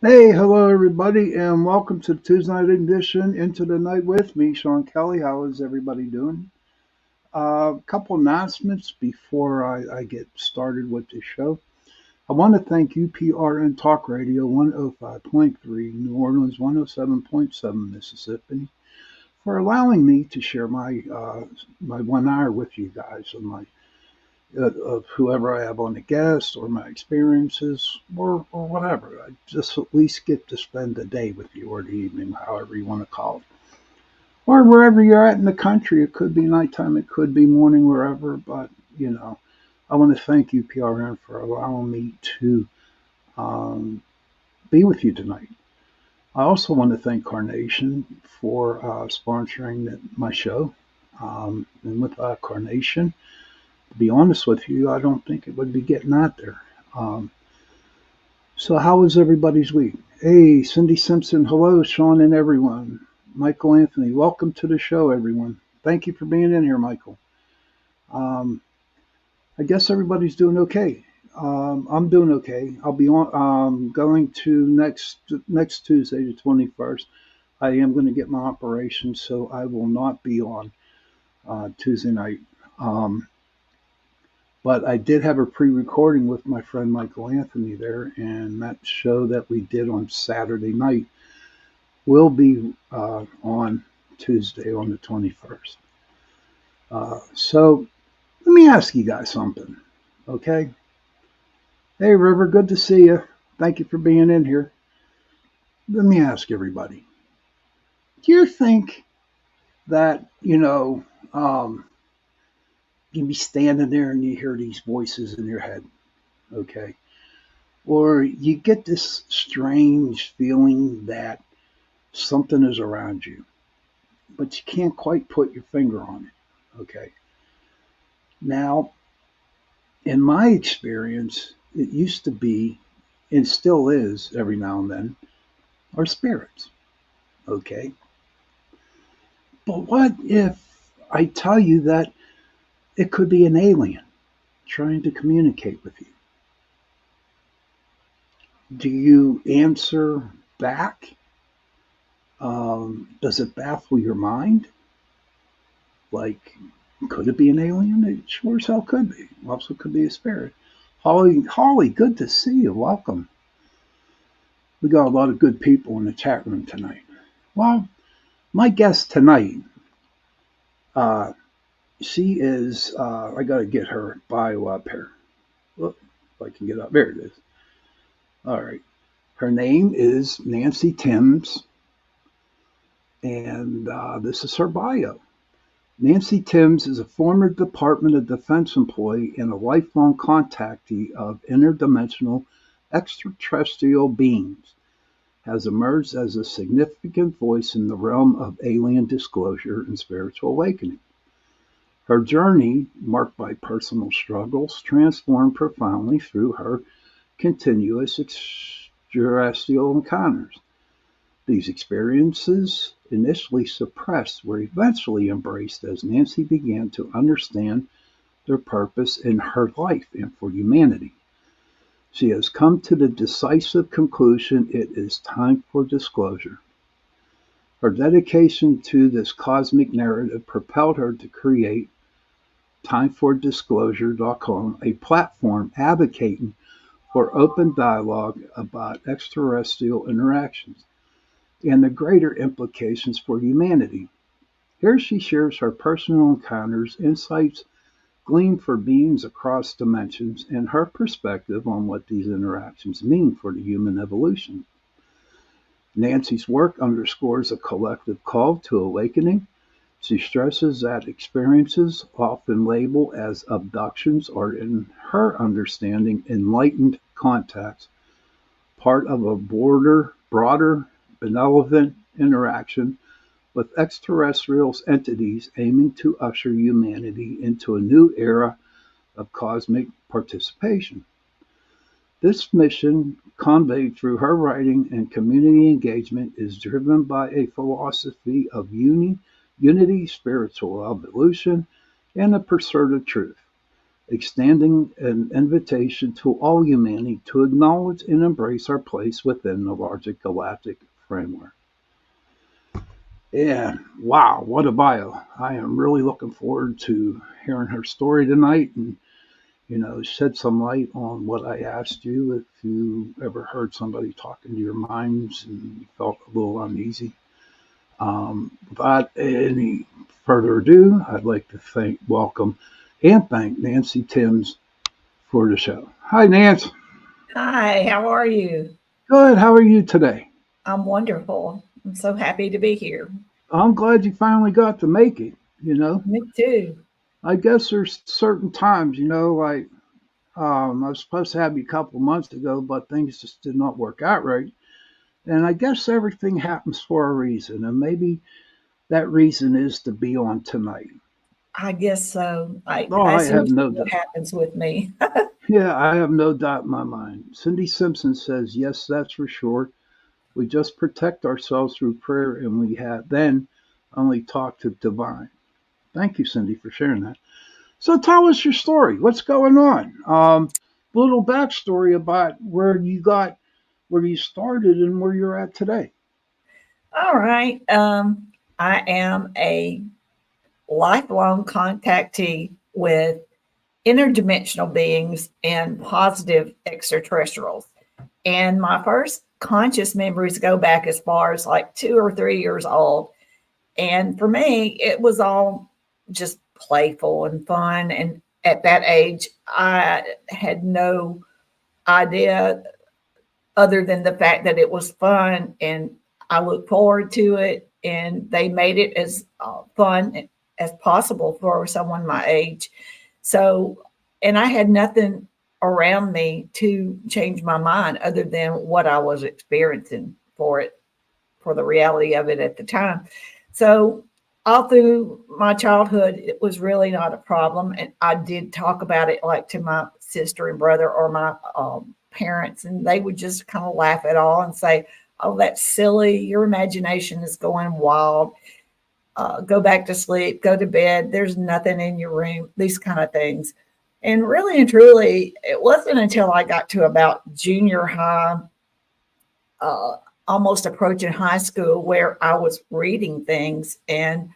Hey, hello everybody, and welcome to the Tuesday night edition Into the Night with me, Sean Kelly. How is everybody doing? A couple announcements before I get started with the show. I want to thank UPRN Talk Radio 105.3, New Orleans 107.7, Mississippi, for allowing me to share my 1 hour with you guys of whoever I have on the guest or my experiences or whatever. I just at least get to spend the day with you or the evening, however you want to call it. Or wherever you're at in the country. It could be nighttime, it could be morning, wherever. But, I want to thank you, PRN, for allowing me to um, be with you tonight. I also want to thank Carnation for sponsoring my show. And with Carnation, to be honest with you, I don't think it would be getting out there. Um, so, how was everybody's week? Hey, Cindy Simpson, hello, Sean and everyone. Michael Anthony, welcome to the show, everyone. Thank you for being in here, Michael. Um, I guess everybody's doing okay. I'm doing okay. I'll be going to next Tuesday, the 21st. I am going to get my operation, so I will not be on Tuesday night. Um, But I did have a pre-recording with my friend Michael Anthony there, and that show that we did on Saturday night will be on Tuesday on the 21st. So let me ask you guys something, okay? Hey, River, good to see you. Thank you for being in here. Let me ask everybody, do you think that, you be standing there and you hear these voices in your head, okay? Or you get this strange feeling that something is around you, but you can't quite put your finger on it. Okay. Now, in my experience, it used to be, and still is every now and then, our spirits. Okay. But what if I tell you that it could be an alien trying to communicate with you? Do you answer back? Does it baffle your mind? Like, could it be an alien? It sure as hell could be. Also, could be a spirit. Holly, good to see you. Welcome. We got a lot of good people in the chat room tonight. Well, my guest tonight, uh, she is. I got to get her bio up here. Look, if I can get up. There it is. All right. Her name is Nancy Thames, and this is her bio. Nancy Thames is a former Department of Defense employee and a lifelong contactee of interdimensional extraterrestrial beings, has emerged as a significant voice in the realm of alien disclosure and spiritual awakening. Her journey, marked by personal struggles, transformed profoundly through her continuous extraterrestrial encounters. These experiences, initially suppressed, were eventually embraced as Nancy began to understand their purpose in her life and for humanity. She has come to the decisive conclusion it is time for disclosure. Her dedication to this cosmic narrative propelled her to create TimeForDisclosure.com, a platform advocating for open dialogue about extraterrestrial interactions and the greater implications for humanity. Here she shares her personal encounters, insights gleaned for beings across dimensions, and her perspective on what these interactions mean for the human evolution. Nancy's work underscores a collective call to awakening. She stresses that experiences, often labeled as abductions, are, in her understanding, enlightened contacts, part of a broader, benevolent interaction with extraterrestrial entities aiming to usher humanity into a new era of cosmic participation. This mission, conveyed through her writing and community engagement, is driven by a philosophy of unity, spiritual evolution, and the pursuit of truth. extending an invitation to all humanity to acknowledge and embrace our place within the larger galactic framework. And wow, what a bio. I am really looking forward to hearing her story tonight and, shed some light on what I asked you. If you ever heard somebody talking to your minds and you felt a little uneasy. Without any further ado, I'd like to welcome, and thank Nancy Thames for the show. Hi, Nance. Hi, how are you? Good. How are you today? I'm wonderful. I'm so happy to be here. I'm glad you finally got to make it. Me too. I guess there's certain times, like I was supposed to have you a couple months ago, but things just did not work out right. And I guess everything happens for a reason, and maybe that reason is to be on tonight. I guess so. Oh, I That's have usually no what doubt. happens with me. Yeah, I have no doubt in my mind. Cindy Simpson says, yes, that's for sure. We just protect ourselves through prayer and we have then only talk to divine. Thank you, Cindy, for sharing that. So tell us your story. What's going on? Little backstory about where you started and where you're at today. All right. I am a lifelong contactee with interdimensional beings and positive extraterrestrials. And my first conscious memories go back as far as like 2 or 3 years old. And for me, it was all just playful and fun. And at that age, I had no idea other than the fact that it was fun and I look forward to it. And they made it as fun as possible for someone my age. So, and I had nothing around me to change my mind other than what I was experiencing for it, for the reality of it at the time. So all through my childhood, it was really not a problem. And I did talk about it like to my sister and brother or my parents, and they would just kind of laugh at all and say, oh, that's silly. Your imagination is going wild. Go back to sleep, go to bed. There's nothing in your room, these kind of things. And really and truly, it wasn't until I got to about junior high, uh, almost approaching high school, where I was reading things and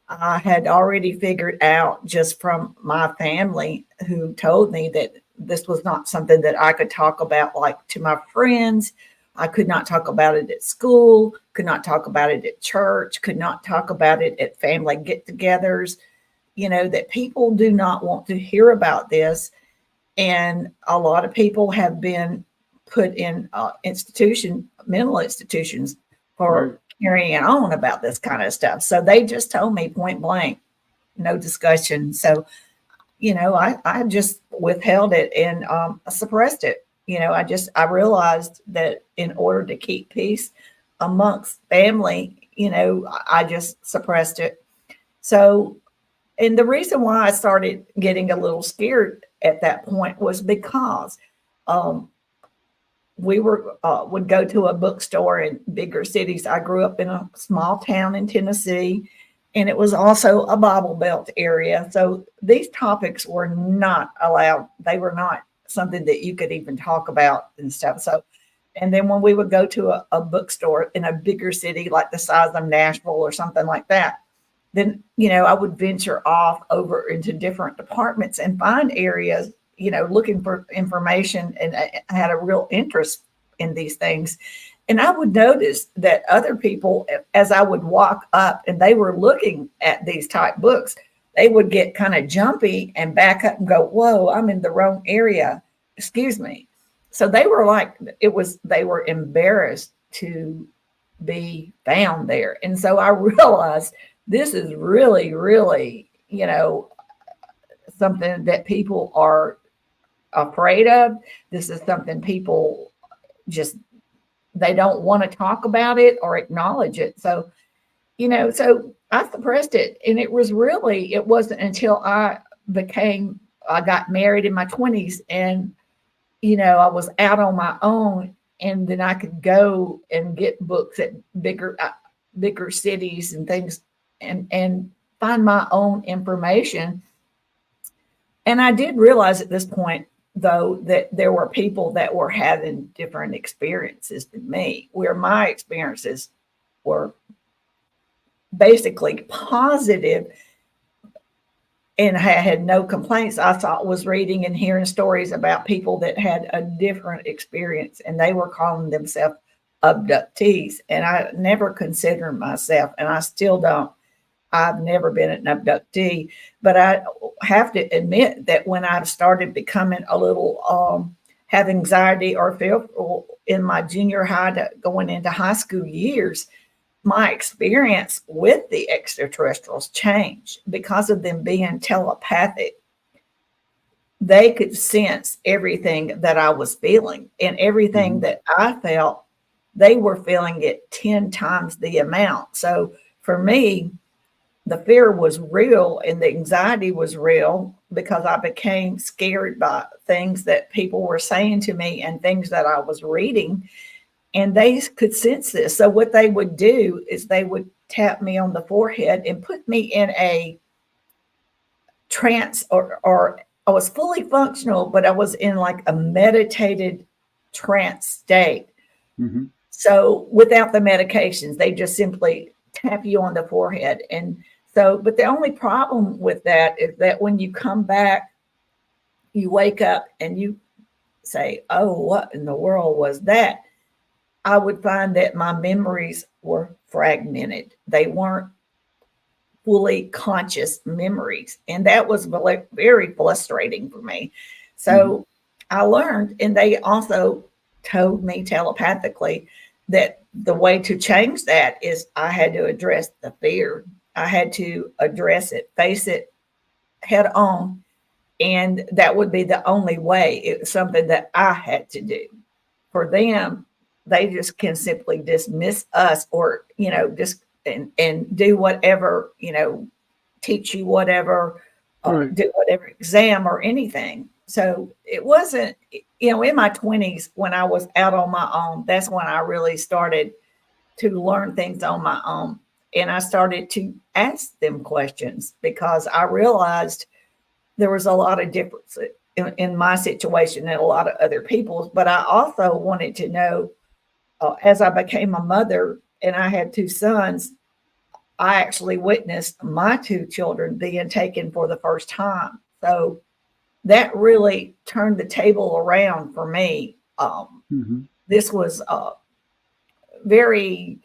I had already figured out just from my family who told me that this was not something that I could talk about like to my friends. I could not talk about it at school, could not talk about it at church, could not talk about it at family get togethers, that people do not want to hear about this. And a lot of people have been put in mental institutions Right. for carrying on about this kind of stuff. So they just told me point blank, no discussion. So, I just withheld it and suppressed it. I realized that in order to keep peace amongst family, I just suppressed it. So, and the reason why I started getting a little scared at that point was because um, we would go to a bookstore in bigger cities. I grew up in a small town in Tennessee, and it was also a Bible Belt area. So these topics were not allowed. They were not something that you could even talk about and stuff. So, and then when we would go to a bookstore in a bigger city like the size of Nashville or something like that, then I would venture off over into different departments and find areas, looking for information, and I had a real interest in these things. And I would notice that other people, as I would walk up and they were looking at these type books, they would get kind of jumpy and back up and go, whoa, I'm in the wrong area, excuse me. So they were like, they were embarrassed to be found there. And so I realized this is really, really, something that people are afraid of. This is something people just, they don't want to talk about it or acknowledge it. So, so I suppressed it. And it wasn't until I got married in my 20s and, I was out on my own, and then I could go and get books at bigger cities, and things, and find my own information. And I did realize at this point, though, that there were people that were having different experiences than me, where my experiences were basically positive and I had no complaints. I thought was reading and hearing stories about people that had a different experience and they were calling themselves abductees. And I never considered myself, and I still don't. I've never been an abductee, but I have to admit that when I started becoming a little have anxiety or fearful in my junior high going into high school years, my experience with the extraterrestrials changed because of them being telepathic. They could sense everything that I was feeling, and everything Hmm. that I felt, they were feeling it 10 times the amount. So for me, the fear was real and the anxiety was real because I became scared by things that people were saying to me and things that I was reading, and they could sense this. So what they would do is they would tap me on the forehead and put me in a trance, or I was fully functional, but I was in like a meditated trance state. Hmm. So without the medications, they just simply tap you on the forehead. And so, but the only problem with that is that when you come back, you wake up and you say, oh, what in the world was that? I would find that my memories were fragmented. They weren't fully conscious memories. And that was very frustrating for me. Hmm. So I learned, and they also told me telepathically that the way to change that is I had to address the fear. I had to address it, face it head on. And that would be the only way. It was something that I had to do. For them, they just can simply dismiss us, or just and do whatever, teach you whatever, Right. do whatever exam or anything. So it wasn't, in my 20s when I was out on my own, that's when I really started to learn things on my own. And I started to ask them questions because I realized there was a lot of difference in my situation and a lot of other people's. But I also wanted to know, as I became a mother and I had two sons, I actually witnessed my two children being taken for the first time. So that really turned the table around for me. Hmm. This was very,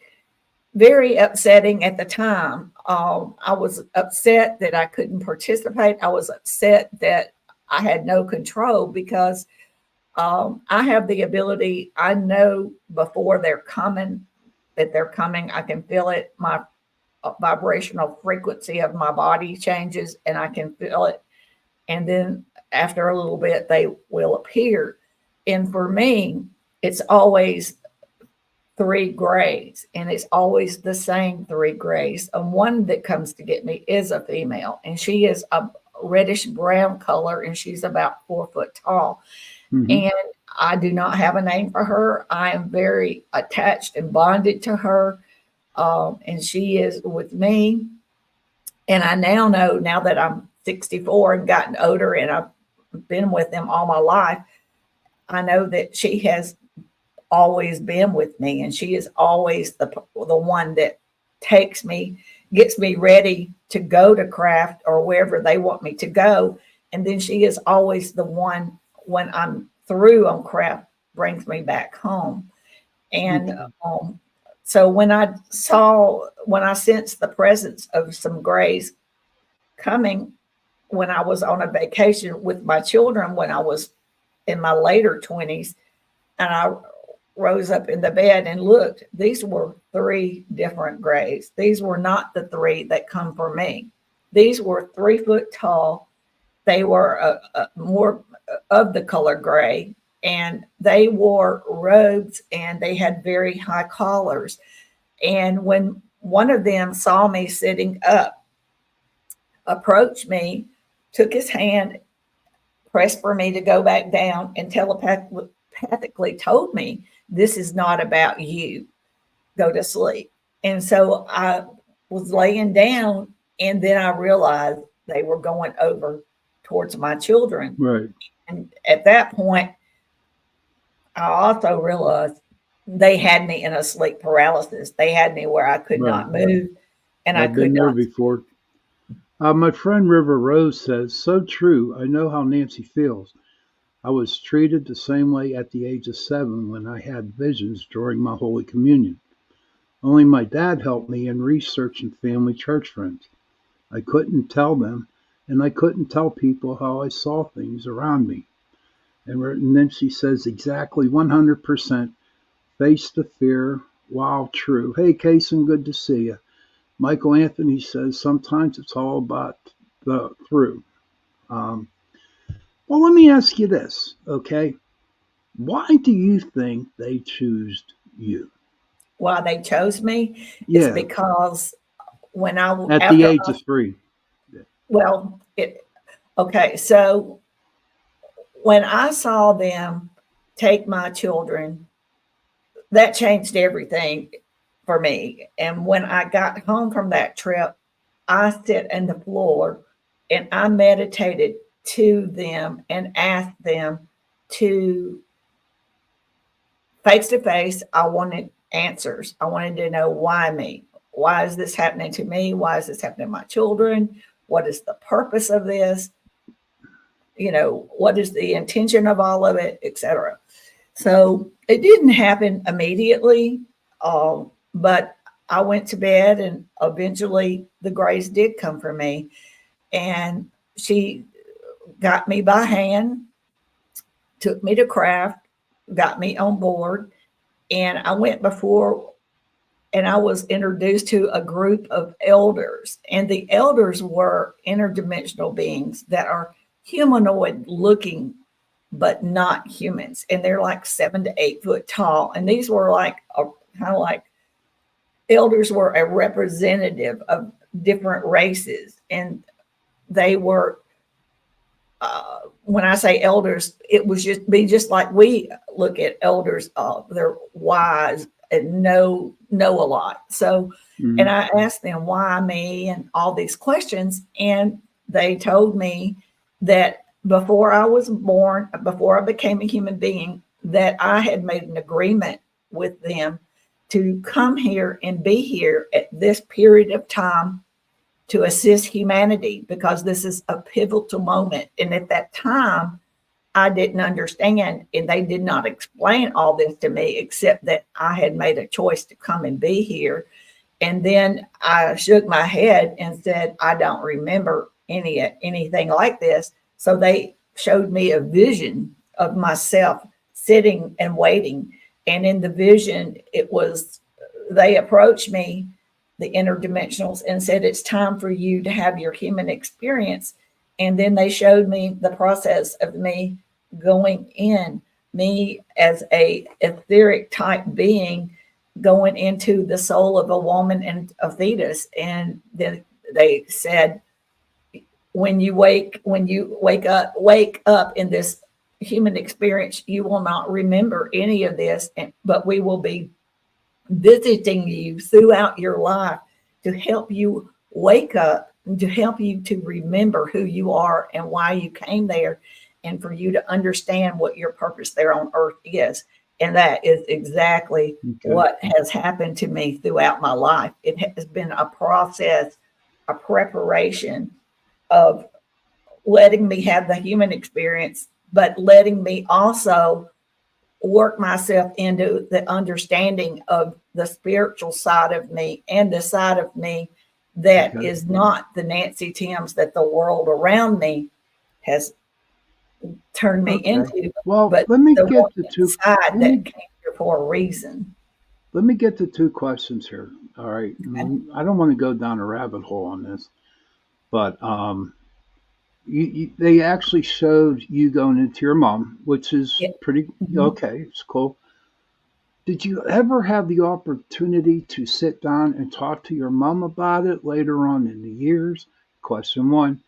very upsetting at the time. I was upset that I couldn't participate. I was upset that I had no control because I have the ability, I know before they're coming, that they're coming. I can feel it. My vibrational frequency of my body changes and I can feel it. And then after a little bit, they will appear. And for me, it's always three grays, and it's always the same three grays. And one that comes to get me is a female, and she is a reddish brown color, and she's about 4 foot tall. Hmm. And I do not have a name for her. I am very attached and bonded to her, and she is with me. And I now know, now that I'm 64 and gotten older, and I've been with them all my life, I know that she has always been with me, and she is always the one that takes me, gets me ready to go to craft or wherever they want me to go, and then she is always the one when I'm through on craft brings me back home. And Okay. so when I sensed the presence of some grays coming when I was on a vacation with my children when I was in my later 20s, and I rose up in the bed and looked, these were three different grays. These were not the three that come for me. These were 3 foot tall. They were more of the color gray, and they wore robes and they had very high collars. And when one of them saw me sitting up, approached me, took his hand, pressed for me to go back down, and telepathically told me, this is not about you. Go to sleep. And so I was laying down, and then I realized they were going over towards my children. Right. And at that point, I also realized they had me in a sleep paralysis. They had me where I could Right. not move and I I've been could there not. before. My friend River Rose says, so true. I know how Nancy feels. I was treated the same way at the age of 7 when I had visions during my Holy Communion. Only my dad helped me in researching family church friends. I couldn't tell them, and I couldn't tell people how I saw things around me. And then she says exactly 100% face the fear. Wow, true. Hey, Kason, good to see you. Michael Anthony says sometimes it's all about the through. Um, well, let me ask you this, okay? Why do you think they choose you? Why they chose me is Yeah, because when at the after age I, of 3. well, okay, so when I saw them take my children, that changed everything for me. And when I got home from that trip, I sat on the floor and I meditated to them and asked them to face to face. I wanted answers. I wanted to know why me? Why is this happening to me? Why is this happening to my children? What is the purpose of this? What is the intention of all of it, etc. So it didn't happen immediately, but I went to bed and eventually the grace did come for me. And she got me by hand, took me to craft, got me on board. And I went before and I was introduced to a group of elders. And the elders were interdimensional beings that are humanoid looking but not humans. And they're like 7 to 8 foot tall. And these were like kind of like elders were a representative of different races. And they were, when I say elders, it was just like we look at elders. They're wise and know a lot. So, and Mhm. I asked them why me and all these questions, and they told me that before I was born, before I became a human being, that I had made an agreement with them to come here and be here at this period of time to assist humanity because this is a pivotal moment. And at that time, I didn't understand, and they did not explain all this to me except that I had made a choice to come and be here. And then I shook my head and said, I don't remember anything like this. So they showed me a vision of myself sitting and waiting. And in the vision, it was they approached me, the interdimensionals, and said, it's time for you to have your human experience. And then they showed me the process of me going in, me as a etheric type being going into the soul of a woman and a fetus. And then they said, wake up in this human experience, you will not remember any of this, but we will be visiting you throughout your life to help you wake up and to help you to remember who you are and why you came there and for you to understand what your purpose there on earth is. And that is exactly Okay. what has happened to me throughout my life. It has been a process, a preparation of letting me have the human experience, but letting me also work myself into the understanding of the spiritual side of me and the side of me that Okay. is not the Nancy Thames that the world around me has turned me Okay. into, Well, but the one inside let that me came here for a reason. let me get to two questions here. All right. Okay. I don't want to go down a rabbit hole on this, but they actually showed you going into your mom, which is Yeah. pretty Mhm. okay. It's cool. Did you ever have the opportunity to sit down and talk to your mom about it later on in the years? Question one.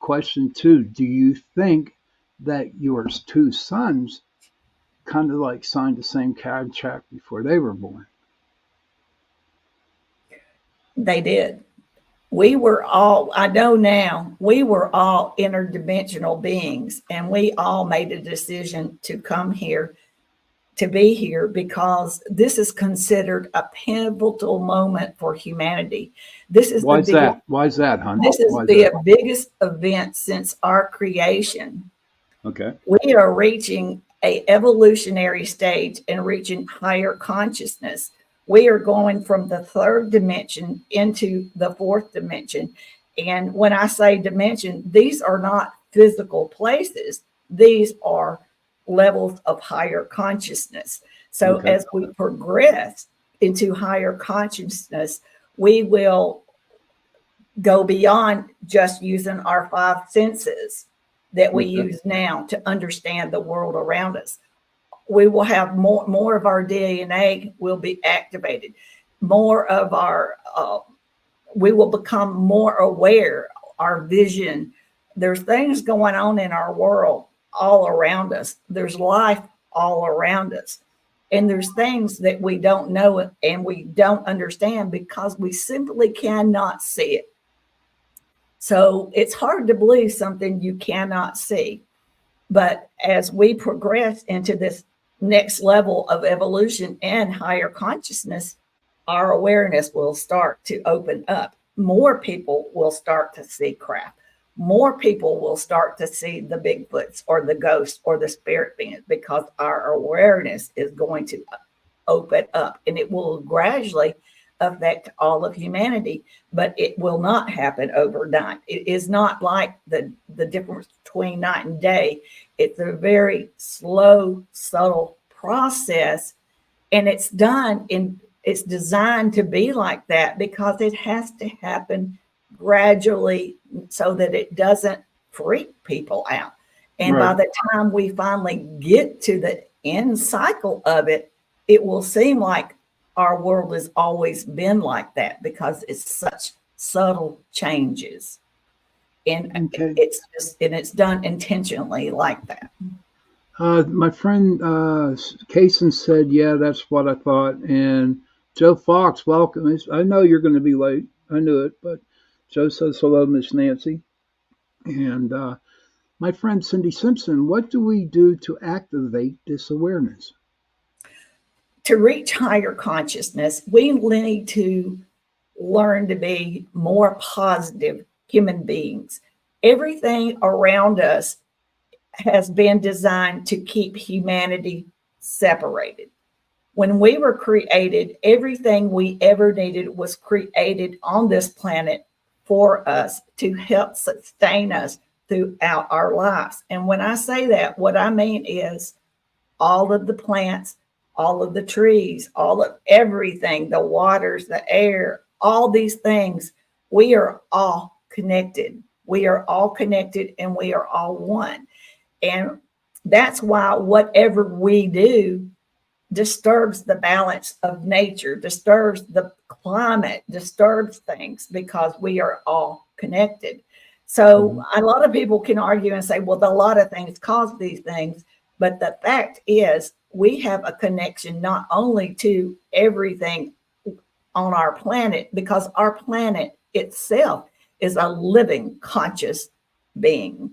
Question two, do you think that your two sons kind of like signed the same contract before they were born? They did. we were all, I know now, we were all interdimensional beings, and we all made a decision to come here, to be here, because this is considered a pivotal moment for humanity. This is the Why is biggest, that? Why is that, hon? this is Why is the that? biggest event since our creation. Okay. We are reaching a evolutionary stage and reaching higher consciousness. We are going from the third dimension into the fourth dimension. And when I say dimension, these are not physical places. These are levels of higher consciousness. So Okay. as we progress into higher consciousness, we will go beyond just using our five senses that we Okay. use now to understand the world around us. We will have more of our DNA will be activated. More of our, we will become more aware, our vision. There's things going on in our world all around us. There's life all around us. And there's things that we don't know and we don't understand because we simply cannot see it. So it's hard to believe something you cannot see. But as we progress into this next level of evolution and higher consciousness, our awareness will start to open up. More people will start to see craft. More people will start to see the Bigfoots or the ghosts or the spirit beings because our awareness is going to open up, and it will gradually affect all of humanity, but it will not happen overnight. It is not like the difference between night and day. It's a very slow, subtle process, and it's designed to be like that because it has to happen gradually so that it doesn't freak people out. And by Right. the time we finally get to the end cycle of it, it will seem like our world has always been like that because it's such subtle changes. And Okay. it's done intentionally like that. My friend Kaysen said, "Yeah, that's what I thought." And Joe Fox, welcome. I know you're going to be late. I knew it, but Joe says hello, Miss Nancy. And my friend Cindy Simpson, what do we do to activate this awareness? To reach higher consciousness, we need to learn to be more positive human beings. Everything around us has been designed to keep humanity separated. When we were created, everything we ever needed was created on this planet for us to help sustain us throughout our lives. And when I say that, what I mean is all of the plants, all of the trees, all of everything, the waters, the air, all these things, we are all connected. We are all connected and we are all one. And that's why whatever we do disturbs the balance of nature, disturbs the climate, disturbs things because we are all connected. So Mhm. a lot of people can argue and say, well, a lot of things cause these things. But the fact is, we have a connection not only to everything on our planet, because our planet itself is a living conscious being.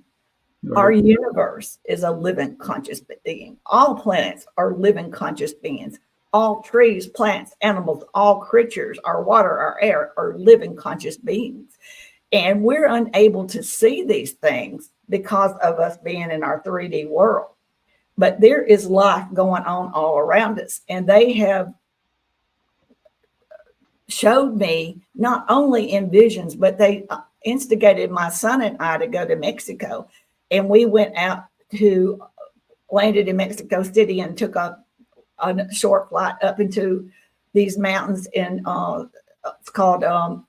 Our Right. universe is a living conscious being. All planets are living conscious beings. All trees, plants, animals, all creatures, our water, our air are living conscious beings. And we're unable to see these things because of us being in our 3D world. But there is life going on all around us. And they have showed me not only in visions, but they instigated my son and I to go to Mexico. And we went out to landed in Mexico City and took a short flight up into these mountains in it's called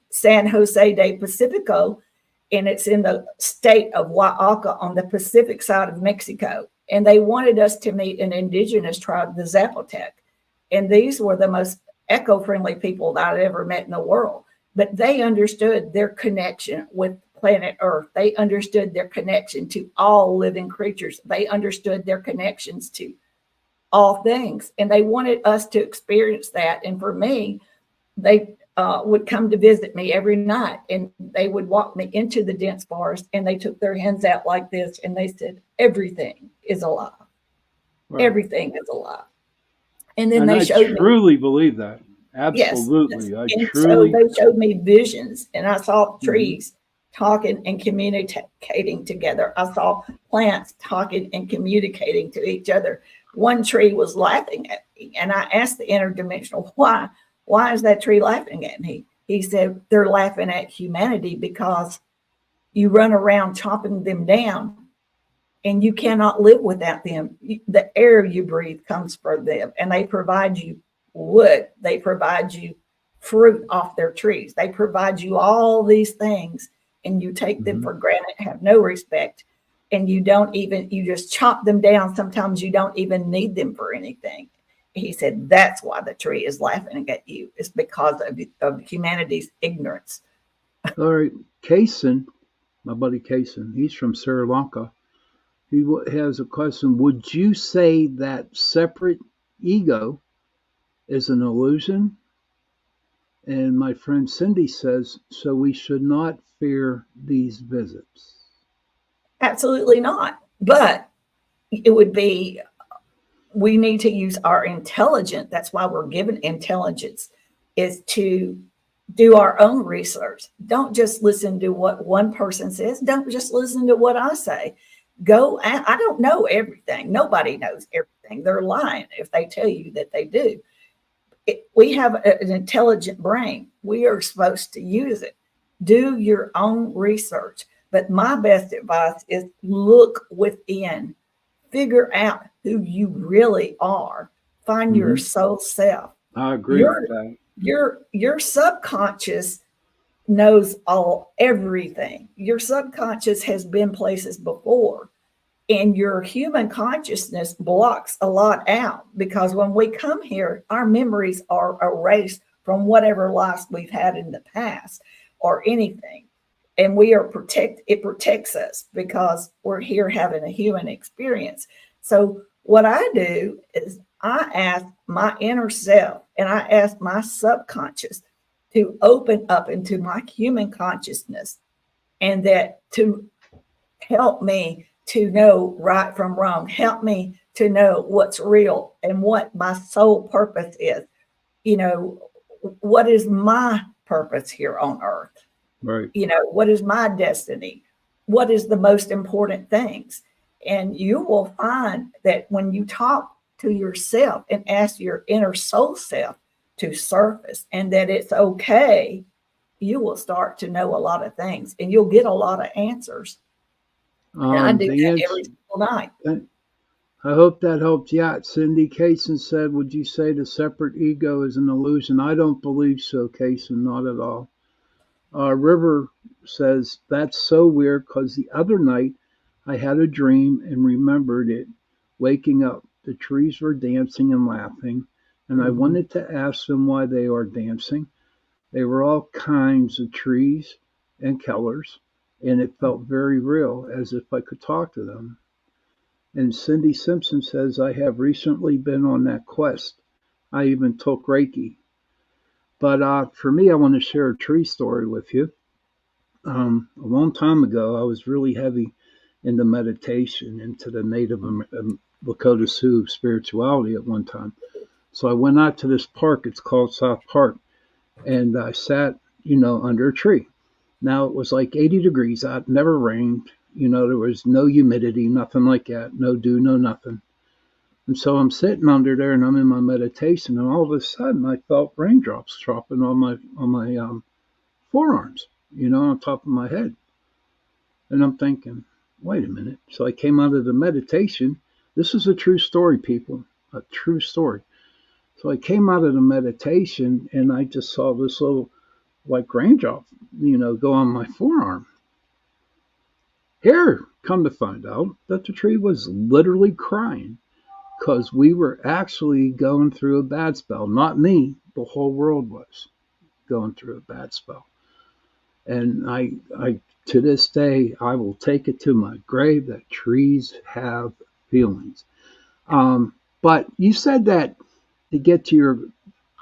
San Jose de Pacifico, and it's in the state of Oaxaca on the Pacific side of Mexico. And they wanted us to meet an indigenous tribe, the Zapotec, and these were the most eco-friendly people that I'd ever met in the world. But they understood their connection with planet Earth. They understood their connection to all living creatures. They understood their connections to all things. And they wanted us to experience that. And for me, they would come to visit me every night, and they would walk me into the dense forest, and they took their hands out like this, and they said, "Everything is alive. Right. Everything is alive." And then And they I showed me, truly believe that. yes, yes. Absolutely. I And so truly. they showed me visions, and I saw Hmm. trees talking and communicating together. I saw plants talking and communicating to each other. One tree was laughing at me, and I asked the interdimensional, why? Why is that tree laughing at me? He said, they're laughing at humanity because you run around chopping them down, and you cannot live without them. The air you breathe comes from them, and they provide you wood, they provide you fruit off their trees, they provide you all these things, and you take them Hmm. for granted, have no respect, and you don't even, you just chop them down. Sometimes you don't even need them for anything. He said that's why the tree is laughing at you. It's because of humanity's ignorance. All right. Kason, my buddy Kason, he's from Sri Lanka. He has a question. Would you say that separate ego is an illusion? And my friend Cindy says, so we should not fear these visits. Absolutely not. But it would be, we need to use our intelligence. That's why we're given intelligence, is to do our own research. Don't just listen to what one person says. Don't just listen to what I say. Go, I don't know everything. Nobody knows everything. They're lying if they tell you that they do. We have an intelligent brain. We are supposed to use it. Do your own research. But my best advice is look within, figure out who you really are, find your Hmm. soul self. I agree with Your that. your subconscious knows all everything. Your subconscious has been places before, and your human consciousness blocks a lot out, because when we come here, our memories are erased from whatever lives we've had in the past or anything. And we are it protects us because we're here having a human experience. So what I do is I ask my inner self and I ask my subconscious to open up into my human consciousness, and that to help me to know right from wrong, help me to know what's real and what my sole purpose is. You know, what is my purpose here on earth? Right. What is my destiny? What is the most important things? And you will find that when you talk to yourself and ask your inner soul self to surface, and that it's okay, you will start to know a lot of things, and you'll get a lot of answers. And I do The that answer, every single night. I hope that helped you out. Cindy Kaysen said, would you say the separate ego is an illusion? I don't believe so, Kaysen, not at all. River says, that's so weird because the other night I had a dream and remembered it. Waking up, the trees were dancing and laughing, and I Mhm. wanted to ask them why they are dancing. They were all kinds of trees and colors, and it felt very real, as if I could talk to them. And Cindy Simpson says, I have recently been on that quest. I even took Reiki. But for me, I want to share a tree story with you. A long time ago, I was really heavy into meditation, into the Native Lakota Sioux spirituality at one time. So I went out to this park. It's called South Park, and I sat, under a tree. Now it was like 80 degrees out, never rained. There was no humidity, nothing like that, no dew, no nothing. And so I'm sitting under there and I'm in my meditation, and all of a sudden I felt raindrops dropping on my forearms, on top of my head. And I'm thinking, wait a minute. So I came out of the meditation. This is a true story, people, a true story. So I came out of the meditation and I just saw this little like raindrop, go on my forearm. Here, come to find out that the tree was literally crying because we were actually going through a bad spell. Not me, the whole world was going through a bad spell. And I to this day, I will take it to my grave that trees have feelings. But you said that to get to your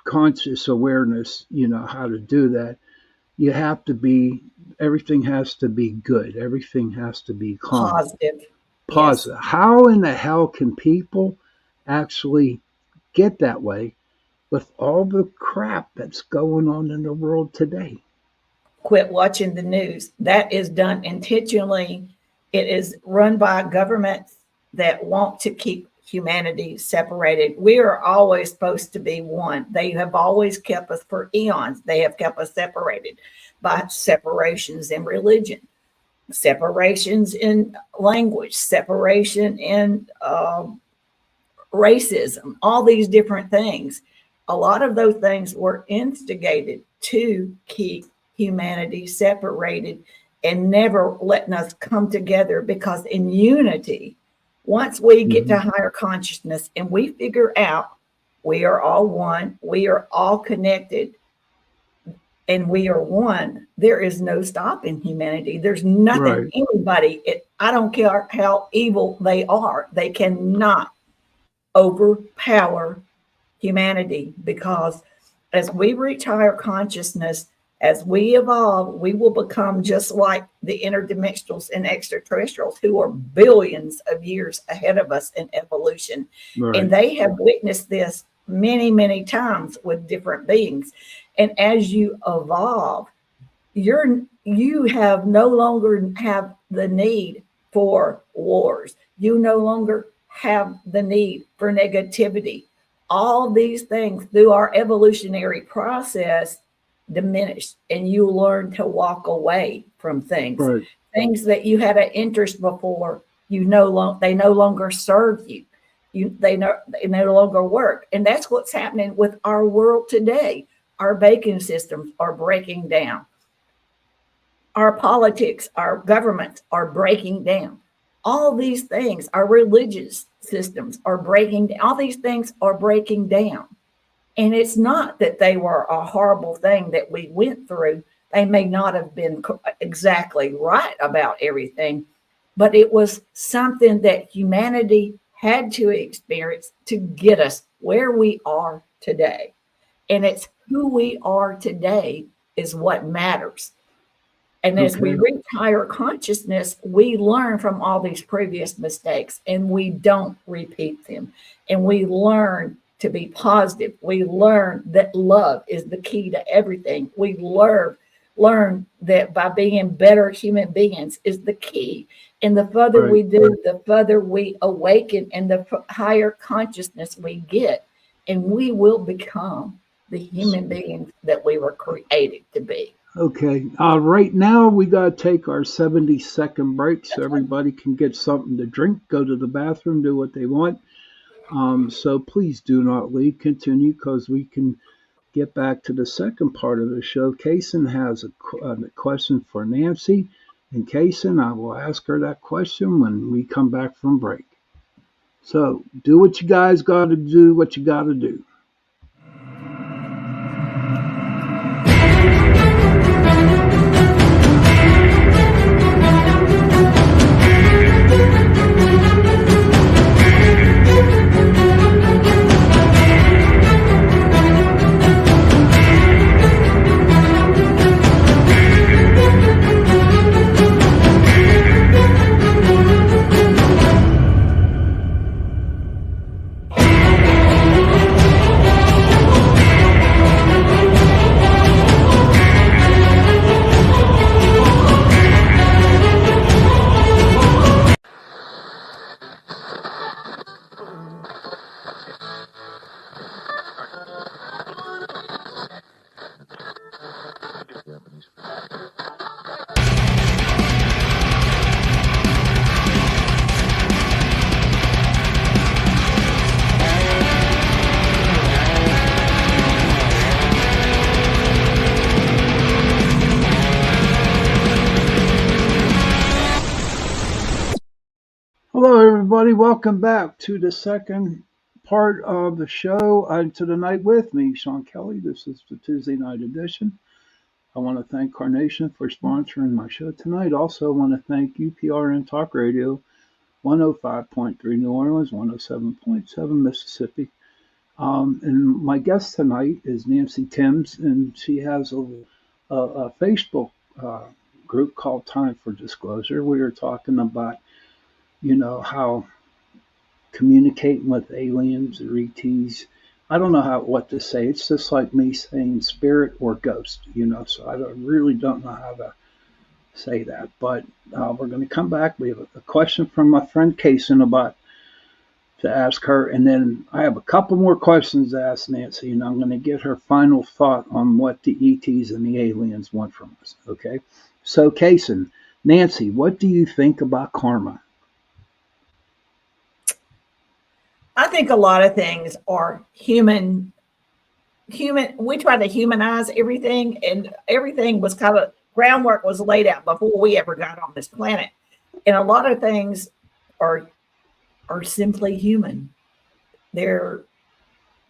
conscious awareness, how to do that. You have to be, everything has to be good. Everything has to be calm, Positive. Yes. positive. How in the hell can people actually get that way with all the crap that's going on in the world today? Quit watching the news. That is done intentionally. It is run by governments that want to keep humanity separated. We are always supposed to be one. They have always kept us for eons. They have kept us separated by separations in religion, separations in language, separation in racism, all these different things. A lot of those things were instigated to keep humanity separated and never letting us come together, because in unity, once we get Mm-hmm. to higher consciousness and we figure out we are all one, we are all connected, and we are one, there is no stopping humanity. There's nothing, Right, anybody, I don't care how evil they are, they cannot overpower humanity, because as we reach higher consciousness, as we evolve, we will become just like the interdimensionals and extraterrestrials, who are billions of years ahead of us in evolution. And right, they have witnessed this many, many times with different beings. And as you evolve, you have no longer have the need for wars. You no longer have the need for negativity. All these things through our evolutionary process diminish, and you learn to walk away from right, things that you had an interest before. They no longer serve you. They no longer work, and that's what's happening with our world today. Our banking systems are breaking down, our politics, our governments are breaking down. All these things, our religious systems are breaking down. All these things are breaking down. And it's not that they were a horrible thing that we went through. They may not have been exactly right about everything, but it was something that humanity had to experience to get us where we are today. And it's who we are today is what matters. And as we okay, reach higher consciousness, we learn from all these previous mistakes and we don't repeat them. And we learn to be positive. We learn that love is the key to everything. We learn that by being better human beings is the key. And the further right. we do, the further we awaken and the higher consciousness we get. And we will become the human beings that we were created to be. Okay. Right now, we got to take our 70-second break so everybody can get something to drink, go to the bathroom, do what they want. So please do not leave. Continue because we can get back to the second part of the show. Kaysen has a question for Nancy. And Kaysen, I will ask her that question when we come back from break. So do what you guys got to do, what you got to do. Hello, everybody. Welcome back to the second part of the show. To the night with me, Sean Kelly. This is the Tuesday night edition. I want to thank Carnation for sponsoring my show tonight. Also, I want to thank UPRN Talk Radio, 105.3 New Orleans, 107.7 Mississippi. And my guest tonight is Nancy Thames, and she has a Facebook group called Time for Disclosure. We were talking about, how communicating with aliens or ETs. I don't know what to say. It's just like me saying spirit or ghost, so really don't know how to say that. But we're going to come back. We have a question from my friend Kason about to ask her, and then I have a couple more questions to ask Nancy, and I'm going to get her final thought on what the ETs and the aliens want from us. Okay, so Kason, Nancy, what do you think about karma? I think a lot of things are human. We try to humanize everything, and everything was kind of groundwork was laid out before we ever got on this planet. And a lot of things are are simply human. They're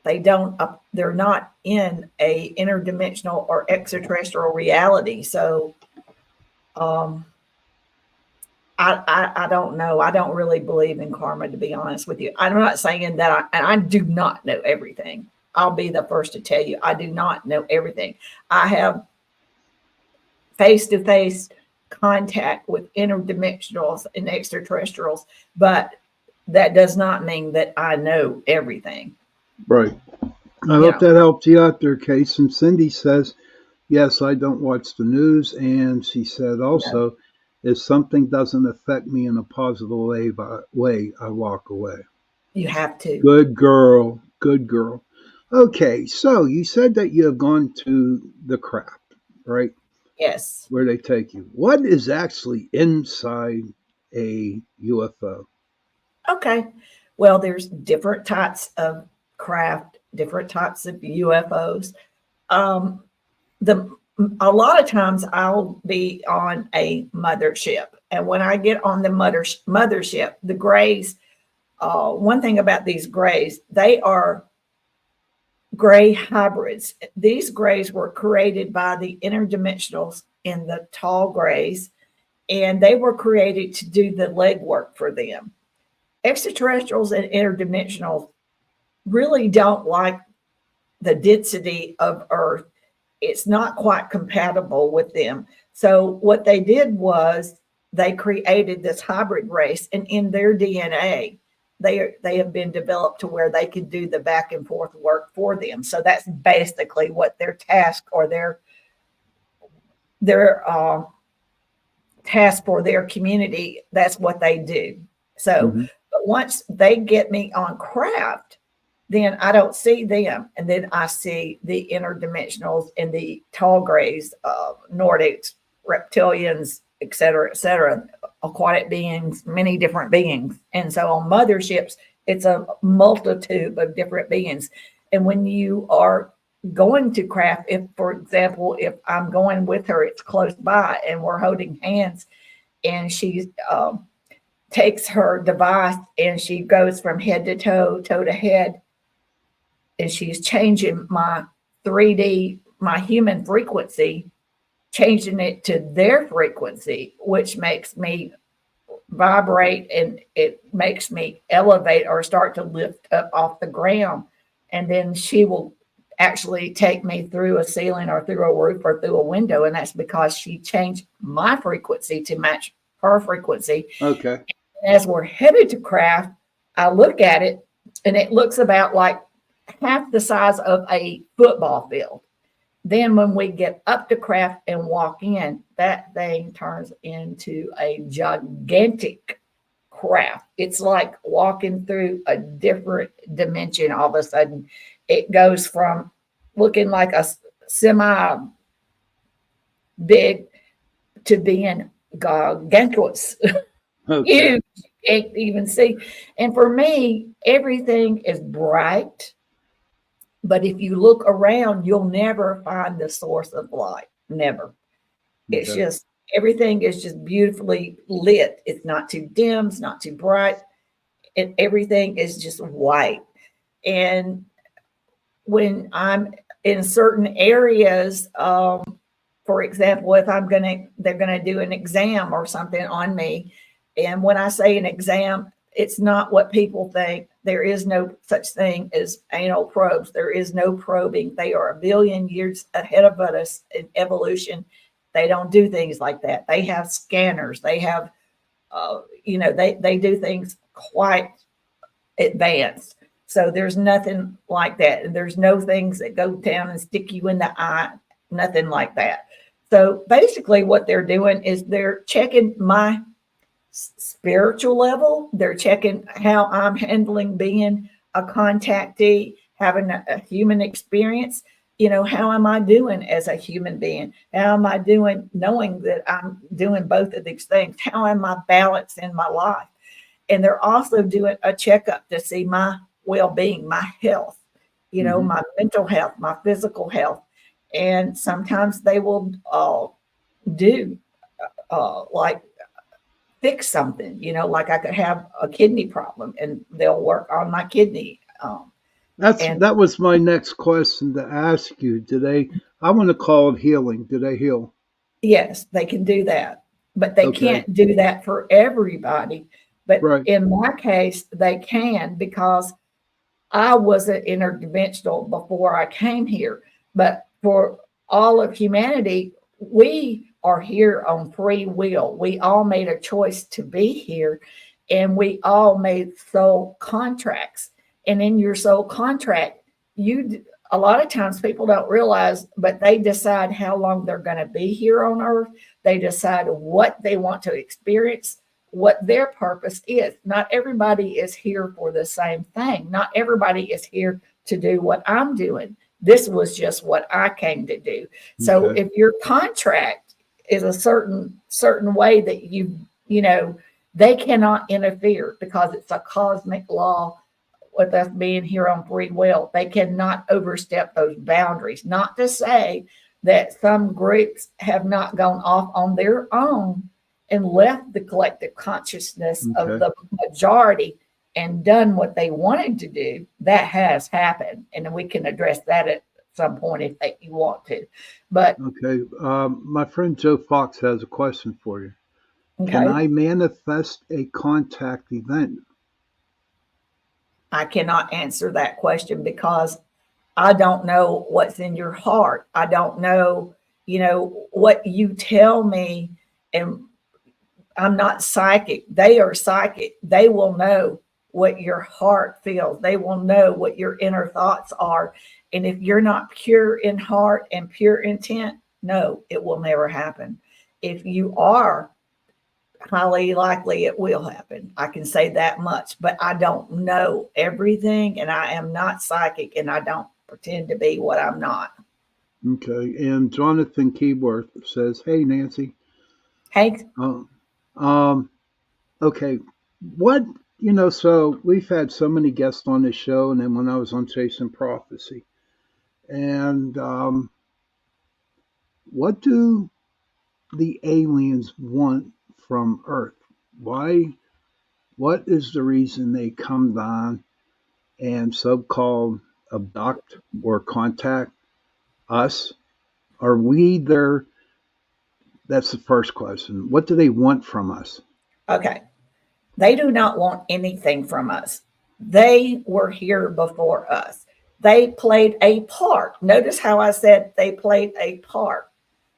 they don't they're not in a interdimensional or extraterrestrial reality. So um I don't know. I don't really believe in karma, to be honest with you. I'm not saying that and I do not know everything. I'll be the first to tell you, I do not know everything. I have face to face contact with interdimensionals and extraterrestrials, but that does not mean that I know everything. Right. I You hope know, that helped you out there, Kason. Cindy says, yes, I don't watch the news. And she said no, also, if something doesn't affect me in a positive way, I walk away. you have to. Good girl. Good girl. Okay, so you said that you have gone to the craft, right? Yes. Where they take you. What is actually inside a UFO? Okay. Well, there's different types of craft, different types of UFOs. Um, the a lot of times I'll be on a mothership, and when I get on the mothership, the grays. One thing about these grays, they are gray hybrids. These grays were created by the interdimensionals in the tall grays, and they were created to do the legwork for them. Extraterrestrials and interdimensionals really don't like the density of Earth. It's not quite compatible with them. So what they did was they created this hybrid race, and in their DNA, they have been developed to where they can do the back and forth work for them. So that's basically what their task or their task for their community. That's what they do. So Mm-hmm. but once they get me on craft, then I don't see them. And then I see the interdimensionals and the tall grays, Nordics, reptilians, et cetera, aquatic beings, many different beings. And so on motherships, it's a multitude of different beings. And when you are going to craft, if, for example, if I'm going with her, it's close by and we're holding hands and she takes her device and she goes from head to toe, toe to head, and she's changing my 3D, my human frequency, changing it to their frequency, which makes me vibrate and it makes me elevate or start to lift up off the ground. And then she will actually take me through a ceiling or through a roof or through a window. And that's because she changed my frequency to match her frequency. Okay. As we're headed to craft, I look at it and it looks about like half the size of a football field. Then when we get up to craft and walk in, that thing turns into a gigantic craft. It's like walking through a different dimension all of a sudden. It goes from looking like a semi big to being gargantuous. Okay. You can't even see. And for me, everything is bright. But if you look around, you'll never find the source of light. Never. It's Okay. just everything is just beautifully lit. It's not too dim, it's not too bright. Everything is just white. And when I'm in certain areas, for example, if they're gonna do an exam or something on me, and when I say an exam, It's not what people think. There is no such thing as anal probes. There is no probing. They are a billion years ahead of us in evolution. They don't do things like that. They have scanners. They have, they do things quite advanced. So there's nothing like that. And there's no things that go down and stick you in the eye, nothing like that. So basically, what they're doing is they're checking my spiritual level. They're checking how I'm handling being a contactee, having a human experience. How am I doing as a human being? How am I doing knowing that I'm doing both of these things? How am I balanced in my life? And they're also doing a checkup to see my well-being, my health, Hmm. my mental health, my physical health. And sometimes they will do like fix something, like I could have a kidney problem and they'll work on my kidney. And That was my next question to ask you. Do they? I want to call it healing. Do they heal? yes, they can do that, but they Okay. can't do that for everybody. But Right. in my case, they can because I wasn't interdimensional before I came here. But for all of humanity, we are here on free will. We all made a choice to be here, and we all made soul contracts. And in your soul contract, you a lot of times people don't realize, but they decide how long they're going to be here on earth. They decide what they want to experience, what their purpose is. Not everybody is here for the same thing. Not everybody is here to do what I'm doing. This was just what I came to do. So Okay. if your contract is a certain way that they cannot interfere because it's a cosmic law with us being here on free will. They cannot overstep those boundaries. Not to say that some groups have not gone off on their own and left the collective consciousness of Okay. the majority and done what they wanted to do. That has happened. And we can address that at some point if you want to. But Okay. My friend Joe Fox has a question for you. Can okay, I manifest a contact event? I cannot answer that question because I don't know what's in your heart. I don't know, what you tell me. And I'm not psychic. They are psychic. They will know what your heart feels. They will know what your inner thoughts are. And if you're not pure in heart and pure intent, no, it will never happen. If you are, highly likely it will happen. I can say that much, but I don't know everything and I am not psychic and I don't pretend to be what I'm not. Okay. And Jonathan Keyworth says, "Hey Nancy, Hank, um, um, okay, what So we've had so many guests on this show, and then when I was on Chasing Prophecy, and what do the aliens want from Earth? Why? What is the reason they come down and so-called abduct or contact us? Are we their? That's the first question. What do they want from us? okay. They do not want anything from us. They were here before us. They played a part. Notice how I said they played a part.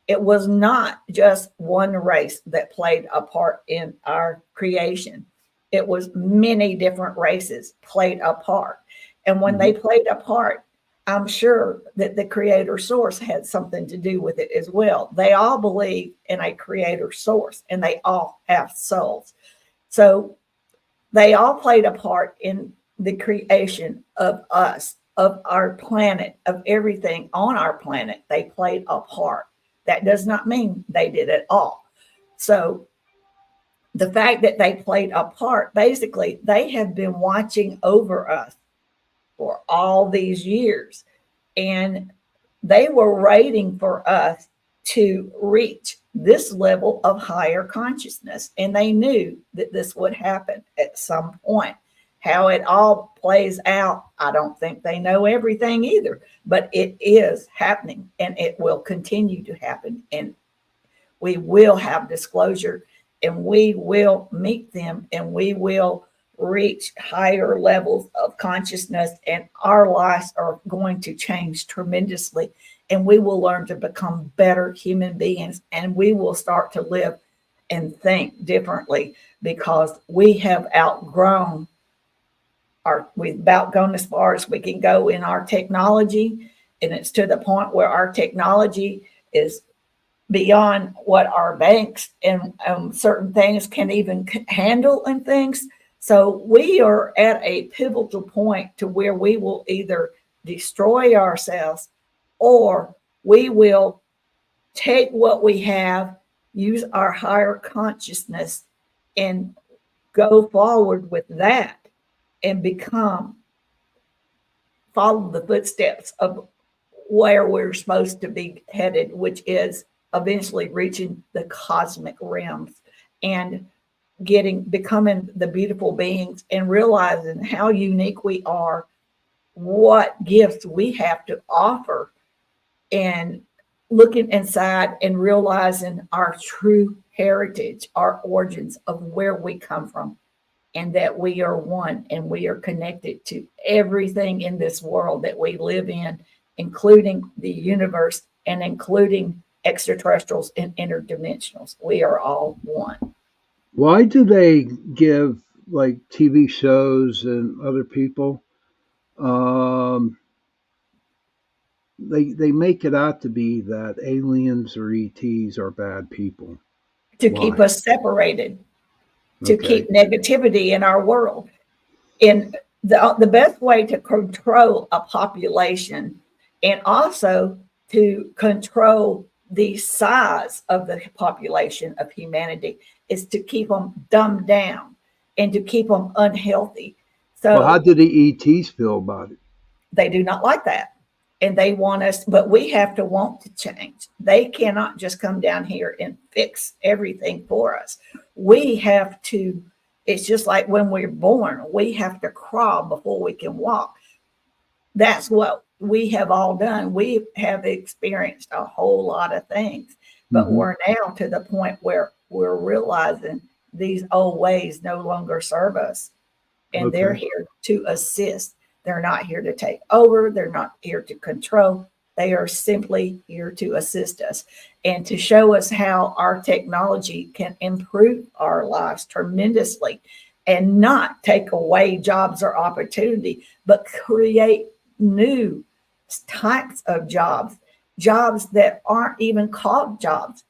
It was not just one race that played a part in our creation. It was many different races played a part. And when they Hmm. played a part, I'm sure that the creator source had something to do with it as well. They all believe in a creator source and they all have souls. So they all played a part in the creation of us, of our planet, of everything on our planet. They played a part. That does not mean they did it all. So the fact that they played a part, basically, they have been watching over us for all these years. And they were waiting for us to reach this level of higher consciousness. And they knew that this would happen at some point. How it all plays out, I don't think they know everything either, but it is happening and it will continue to happen. And we will have disclosure and we will meet them and we will reach higher levels of consciousness, and our lives are going to change tremendously. And we will learn to become better human beings, and we will start to live and think differently because we have outgrown we've about gone as far as we can go in our technology. And it's to the point where our technology is beyond what our banks and certain things can even handle and things. So we are at a pivotal point to where we will either destroy ourselves or we will take what we have, use our higher consciousness, and go forward with that and follow the footsteps of where we're supposed to be headed, which is eventually reaching the cosmic realms and becoming the beautiful beings and realizing how unique we are, what gifts we have to offer, and looking inside and realizing our true heritage, our origins of where we come from, and that we are one and we are connected to everything in this world that we live in, including the universe and including extraterrestrials and interdimensionals. We are all one. Why do they give like TV shows and other people? Um, they make it out to be that aliens or ETs are bad people. To keep Why? us separated, to Okay. keep negativity in our world. And the best way to control a population and also to control the size of the population of humanity is to keep them dumbed down and to keep them unhealthy. Well, how So do the ETs feel about it? they do not like that. And they want us, but we have to want to change. They cannot just come down here and fix everything for us. We have to, it's just like when we're born, we have to crawl before we can walk. That's what we have all done. We have experienced a whole lot of things, but Hmm. we're now to the point where we're realizing these old ways no longer serve us, and they're Okay. here to assist. They're not here to take over, they're not here to control. They are simply here to assist us and to show us how our technology can improve our lives tremendously and not take away jobs or opportunity, but create new types of jobs, jobs that aren't even called jobs.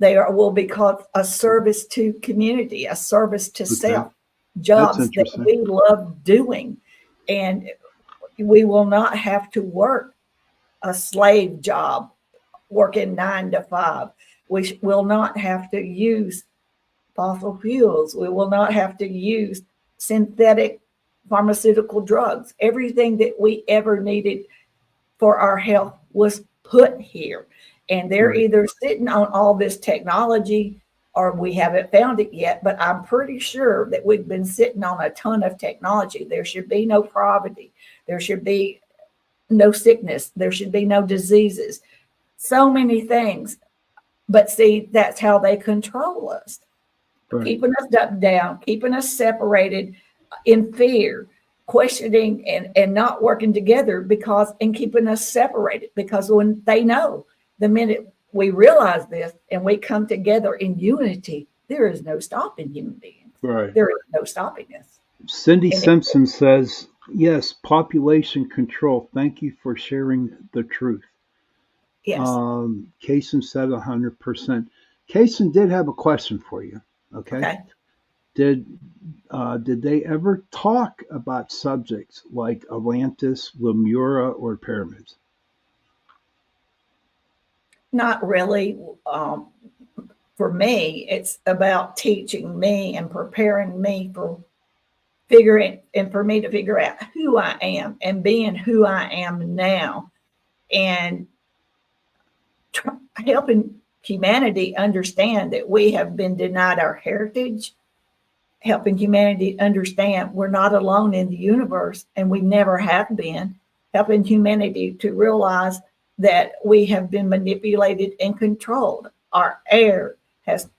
Will be called a service to community, a service to Okay. self, That's jobs that interesting. we love doing. And we will not have to work a slave job, working 9 to 5. We will not have to use fossil fuels. We will not have to use synthetic pharmaceutical drugs. Everything that we ever needed for our health was put here. And they're Right. either sitting on all this technology or we haven't found it yet. But I'm pretty sure that we've been sitting on a ton of technology. There should be no poverty. There should be no sickness. There should be no diseases. So many things. But see, that's how they control us, Right. keeping us up down, keeping us separated in fear, questioning and not working together and keeping us separated because when they know the minute we realize this and we come together in unity, there is no stopping human beings. Right. There is no stopping us. Cindy And it, Simpson says, yes, population control. Thank you for sharing the truth. yes. Kason said 100%. Kason did have a question for you. Okay. Okay. Did did they ever talk about subjects like Atlantis, Lemura, or pyramids? Not really. For me, it's about teaching me and preparing me for figuring and for me to figure out who I am and being who I am now and helping humanity understand that we have been denied our heritage, helping humanity understand we're not alone in the universe and we never have been, helping humanity to realize that we have been manipulated and controlled. Our air has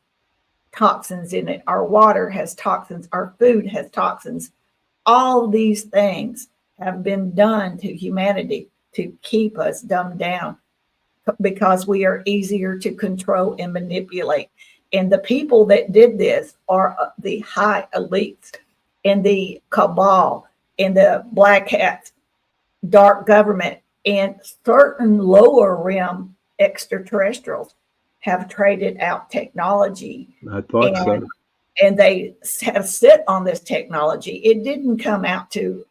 toxins in it. Our water has toxins. Our food has toxins. All these things have been done to humanity to keep us dumbed down because we are easier to control and manipulate. And the people that did this are the high elites and the cabal and the black hats, dark government, and certain lower realm extraterrestrials have traded out technology, I thought and so. they have sit on this technology. It didn't come out to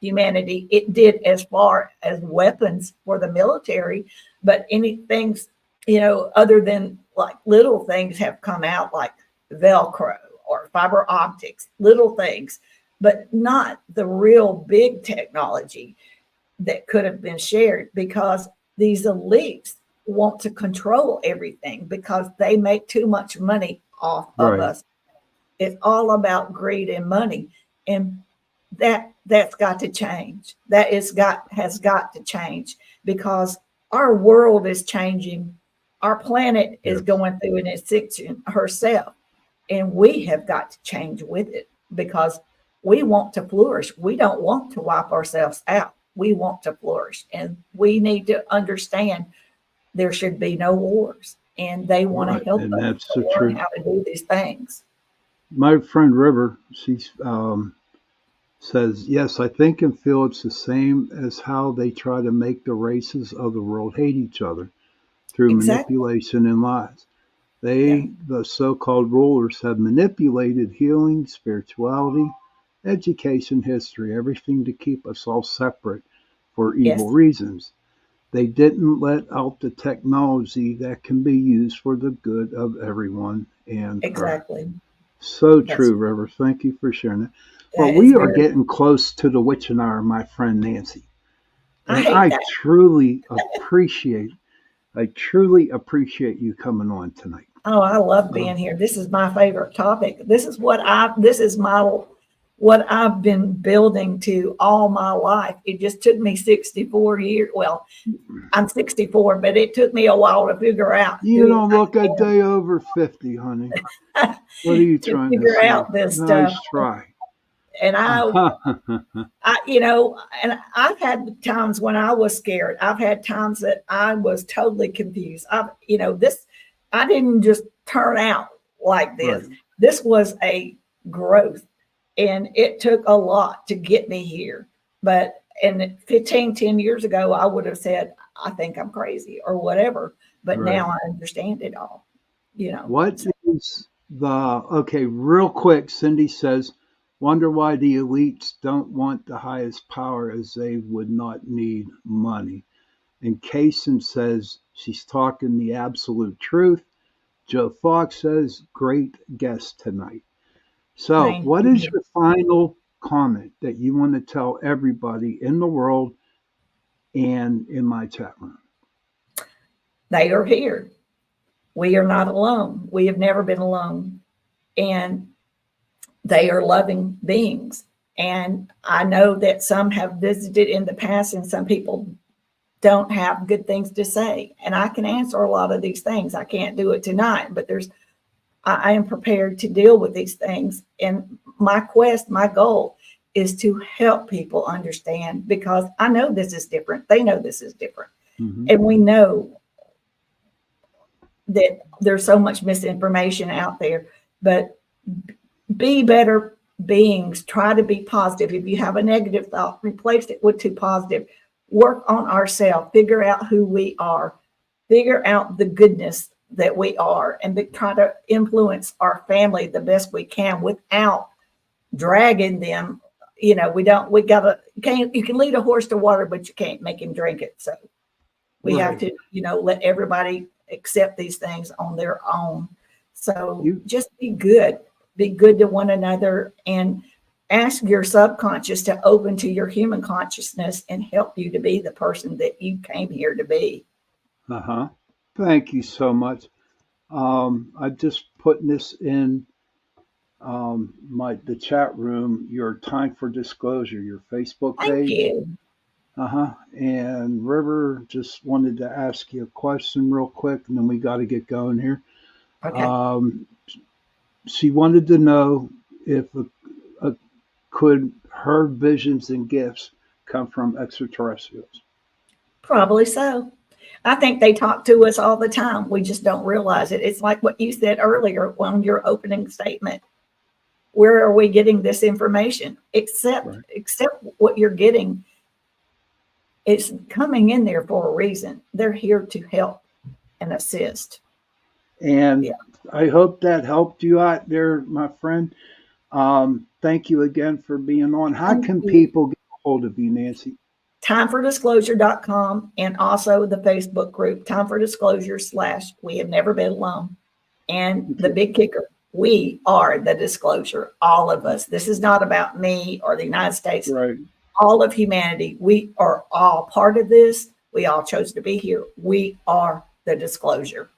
humanity. It did as far as weapons for the military, but anything, other than like little things have come out like Velcro or fiber optics, little things, but not the real big technology that could have been shared because these elites want to control everything because they make too much money off of Right. us. It's all about greed and money. And that's got to change. That is got has got to change because our world is changing. Our planet is Yes. going through an ascension herself. And we have got to change with it because we want to flourish. We don't want to wipe ourselves out. We want to flourish. And we need to understand there should be no wars. And they want to Right. help And us that's the to learn truth. how to do these things. My friend River, she says, yes, I think and feel it's the same as how they try to make the races of the world hate each other through Exactly. manipulation and lies. Yeah. They, the so called rulers, have manipulated healing, spirituality, education, history, everything to keep us all separate for evil Yes. reasons. They didn't let out the technology that can be used for the good of everyone and Earth. Exactly. So That's true, River. Thank you for sharing that. But that is we are very. getting close to the witching hour, my friend Nancy. I And hate I that. truly appreciate you coming on tonight. Oh, I love Uh, being here. This is my favorite topic. This is my what I've been building to all my life. It just took me 64 years. Well, I'm 64, but it took me a while to figure out you who don't look a day over 50, honey. I What are you to trying to figure say? out this stuff. Nice try. And and I've had times when I was scared. I've had times that I was totally confused. I didn't just turn out like Right, this. This was a growth, and it took a lot to get me here. But in 10 years ago, I would have said, I think I'm crazy or whatever. But right. now I understand it all, you know. What So, is okay, real quick, Cindy says, wonder why the elites don't want the highest power as they would not need money. And Kaysen says she's talking the absolute truth. Joe Fox says, great guest tonight. So, thank what is you. your final comment that you want to tell everybody in the world and in my chat room? They are here. We are not alone. We have never been alone. And they are loving beings. And I know that some have visited in the past and some people don't have good things to say. And I can answer a lot of these things. I can't do it tonight, but I am prepared to deal with these things. And my goal is to help people understand because I know this is different. They know this is different. Hmm. And we know that there's so much misinformation out there, but be better beings. Try to be positive. If you have a negative thought, replace it with two positive. Work on ourselves. Figure out who we are. Figure out the goodness that we are, and try to influence our family the best we can without dragging them. We don't. We gotta. Can't. You can lead a horse to water, but you can't make him drink it. So we have Right. to, let everybody accept these things on their own. So You just be good to one another, and ask your subconscious to open to your human consciousness and help you to be the person that you came here to be. uh-huh. Thank you so much. I just putting this in my the chat room, your time for disclosure, your Facebook Thank page. you. Uh-huh. And River just wanted to ask you a question real quick, and then we got to get going here. Okay. Um, she wanted to know if could her visions and gifts come from extraterrestrials. Probably so. I think they talk to us all the time. We just don't realize it. It's like what you said earlier on your opening statement. Where are we getting this information? Right. Except what you're getting, it's coming in there for a reason. They're here to help and assist. And Yeah. I hope that helped you out there, my friend. Thank you again for being on. How Thank can you. people get a hold of you, Nancy? Timefordisclosure.com and also the Facebook group, Time for Disclosure / We Have Never Been Alone. And the Okay. big kicker, we are the disclosure, all of us. This is not about me or the United States, Right. all of humanity. We are all part of this. We all chose to be here. We are the disclosure.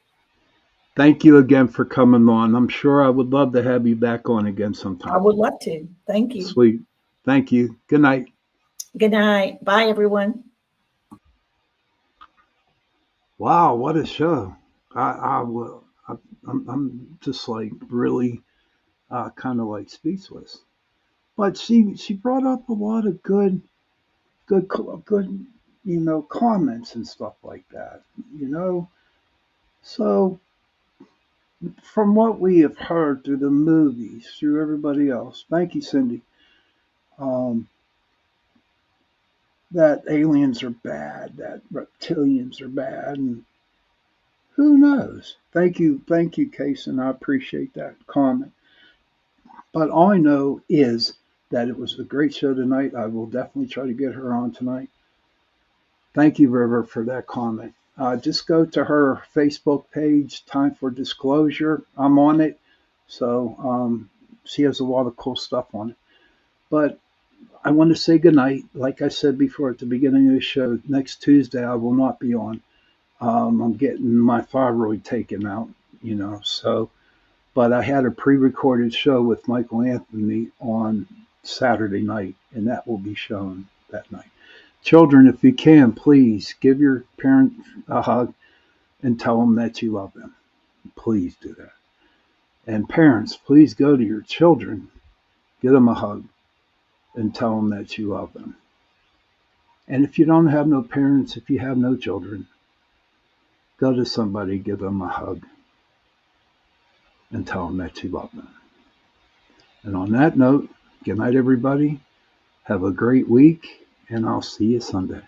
Thank you again for coming on. I'm sure I would love to have you back on again I sometime. would love to. Thank you. Sweet. Thank you. Good night. Good night. Bye, everyone. Wow, what a show! I will. I'm just like really kind of like speechless. But she brought up a lot of good comments and stuff like that. You know, so from what we have heard through the movies, through everybody else, thank you, Cindy. Um, that aliens are bad, that reptilians are bad, and who knows? Thank you, Case, and I appreciate that comment. But all I know is that it was a great show tonight. I will definitely try to get her on tonight. Thank you, River, for that comment. Just go to her Facebook page, Time for Disclosure. I'm on it. So she has a lot of cool stuff on it. But I want to say goodnight. Like I said before at the beginning of the show, next Tuesday I will not be on. I'm getting my thyroid taken out, so. But I had a pre recorded show with Michael Anthony on Saturday night, and that will be shown that night. Children, if you can, please give your parent a hug and tell them that you love them. Please do that. And parents, please go to your children, give them a hug, and tell them that you love them. And if you don't have no parents, if you have no children, go to somebody, give them a hug, and tell them that you love them. And on that note, good night, everybody. Have a great week, and I'll see you Sunday.